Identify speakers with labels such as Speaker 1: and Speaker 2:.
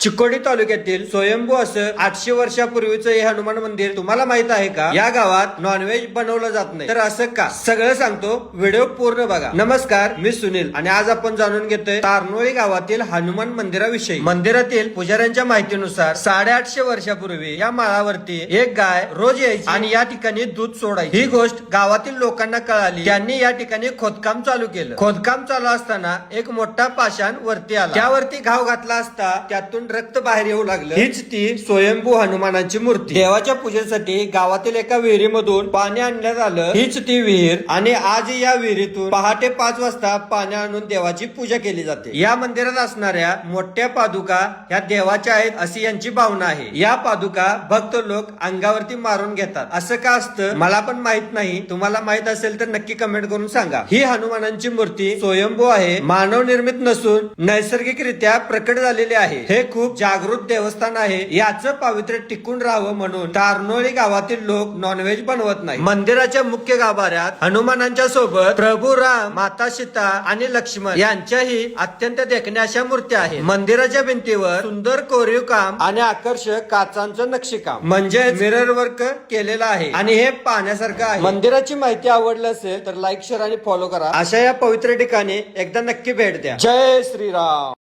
Speaker 1: चिकोडी तालुक्यातील स्वयंभू असं 800 वर्षापूर्वीचं हे हनुमान मंदिर तुम्हाला माहित आहे का? या गावात नॉनव्हेज बनवलं जात नाही, तर असं का? सगळं सांगतो, व्हिडिओ पूर्ण बघा. नमस्कार, मी सुनील आणि आज आपण जाणून घेतोय तारनोळी गावातील हनुमान मंदिराविषयी. मंदिरातील पुजाऱ्यांच्या माहितीनुसार 850 वर्षापूर्वी या माळावरती एक गाय रोज यायची आणि या ठिकाणी दूध सोडायची. ही गोष्ट गावातील लोकांना कळाली. त्यांनी या ठिकाणी खोदकाम चालू केलं. खोदकाम चालू असताना एक मोठा पाषाण वरती आला. त्यावरती घाव घातला असता त्यातून रक्त बाहेर येऊ लागलं. हीच ती स्वयंभू हनुमानाची मूर्ती. देवाच्या पूजेसाठी गावातील एका विहिरीमधून पाणी आणण्यात आलं. हीच ती विहीर आणि आज या विहिरीतून पहाटे 5 वाजता पाणी आणून देवाची पूजा केली जाते. या मंदिरात असणाऱ्या मोठ्या पादुका ह्या देवाच्या आहेत अशी यांची भावना आहे. या पादुका भक्त लोक अंगावरती मारून घेतात. असं का असतं मला पण माहित नाही. तुम्हाला माहित असेल तर नक्की कमेंट करून सांगा. ही हनुमानांची मूर्ती स्वयंभू आहे, मानव निर्मित नसून नैसर्गिकरित्या प्रकट झालेली आहे. हे खूप जागृत देवस्थान आहे. याचं पावित्र्य टिकून राहावं म्हणून तारनोळी गावातील लोक नॉनव्हेज बनवत नाही. मंदिराच्या मुख्य गाभाऱ्यात हनुमानांच्या सोबत प्रभू राम, माता सीता आणि लक्ष्मण यांच्याही अत्यंत देखण्या अशा मूर्त्या आहेत. मंदिराच्या भिंतीवर सुंदर कोरीव काम आणि आकर्षक काचांचं नक्षीकाम म्हणजे मिरर वर्क केलेलं आहे आणि हे पाहण्यासारखं आहे. मंदिराची माहिती आवडली असेल तर लाईक, शेअर आणि फॉलो करा. अशा या पवित्र ठिकाणी एकदा नक्की भेट द्या. जय श्रीराम.